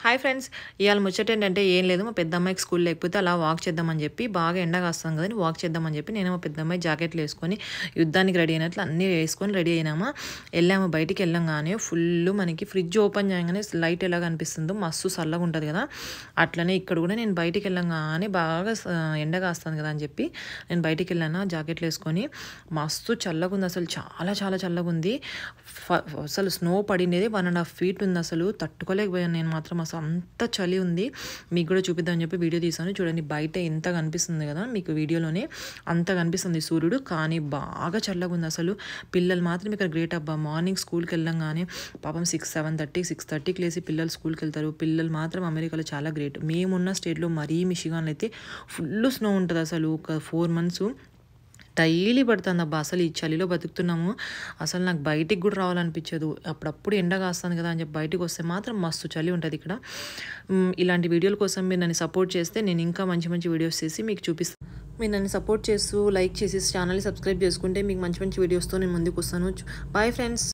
Hi friends, ఇవాళ ముచ్చట ఏంటంటే ఏం లేదు. మా పెద్దమ్మాయికి స్కూల్ లేకపోతే అలా వాక్ చేద్దామని చెప్పి, బాగా ఎండ కాస్తాం కదని వాక్ చేద్దామని చెప్పి నేను మా పెద్దమ్మాయి జాకెట్లు వేసుకొని యుద్ధానికి రెడీ అయినట్లు అన్నీ వేసుకొని రెడీ అయినామా. వెళ్ళాము. బయటికి వెళ్ళంగానే ఫుల్ మనకి ఫ్రిడ్జ్ ఓపెన్ చేయగానే లైట్ ఎలా కనిపిస్తుందో మస్తు చల్లగా ఉంటుంది కదా. అట్లనే ఇక్కడ కూడా నేను బయటికి వెళ్ళంగానే బాగా ఎండ కాస్తాను కదా అని చెప్పి నేను బయటికి వెళ్ళాను జాకెట్లు వేసుకొని. మస్తు చల్లగా ఉంది, అసలు చాలా చాలా చల్లగా ఉంది. అసలు స్నో పడిండేది 1.5 feet ఉంది. అసలు తట్టుకోలేకపోయాను నేను మాత్రం. అసలు అంత చలి ఉంది. మీకు కూడా చూపిద్దామని చెప్పి వీడియో తీసాను. చూడండి బయట ఎంత కనిపిస్తుంది కదా మీకు వీడియోలోనే, అంత కనిపిస్తుంది సూర్యుడు. కానీ బాగా చల్లగా ఉంది అసలు. పిల్లలు మాత్రం ఇక్కడ గ్రేట్ అబ్బా. మార్నింగ్ స్కూల్కి వెళ్ళంగానే పాపం 6:30కి లేసి పిల్లలు స్కూల్కి వెళ్తారు. పిల్లలు మాత్రం అమెరికాలో చాలా గ్రేట్. మేమున్న స్టేట్లో మరీ మిషిగాన్లో అయితే ఫుల్ స్నో ఉంటుంది అసలు. ఒక 4 months డైలీ పడుతుంది అబ్బా. అసలు ఈ చలిలో బతుకుతున్నాము. అసలు నాకు బయటికి కూడా రావాలనిపించదు. అప్పుడప్పుడు ఎండ కాస్తాను కదా అని చెప్పి బయటికి వస్తే మాత్రం మస్తు చలి ఉంటుంది ఇక్కడ. ఇలాంటి వీడియోల కోసం మీరు నన్ను సపోర్ట్ చేస్తే నేను ఇంకా మంచి మంచి వీడియోస్ చేసి మీకు చూపిస్తాను. మీరు నన్ను సపోర్ట్ చేస్తూ లైక్ చేసి ఛానల్ని సబ్స్క్రైబ్ చేసుకుంటే మీకు మంచి మంచి వీడియోస్తో నేను ముందుకు వస్తాను. Bye friends.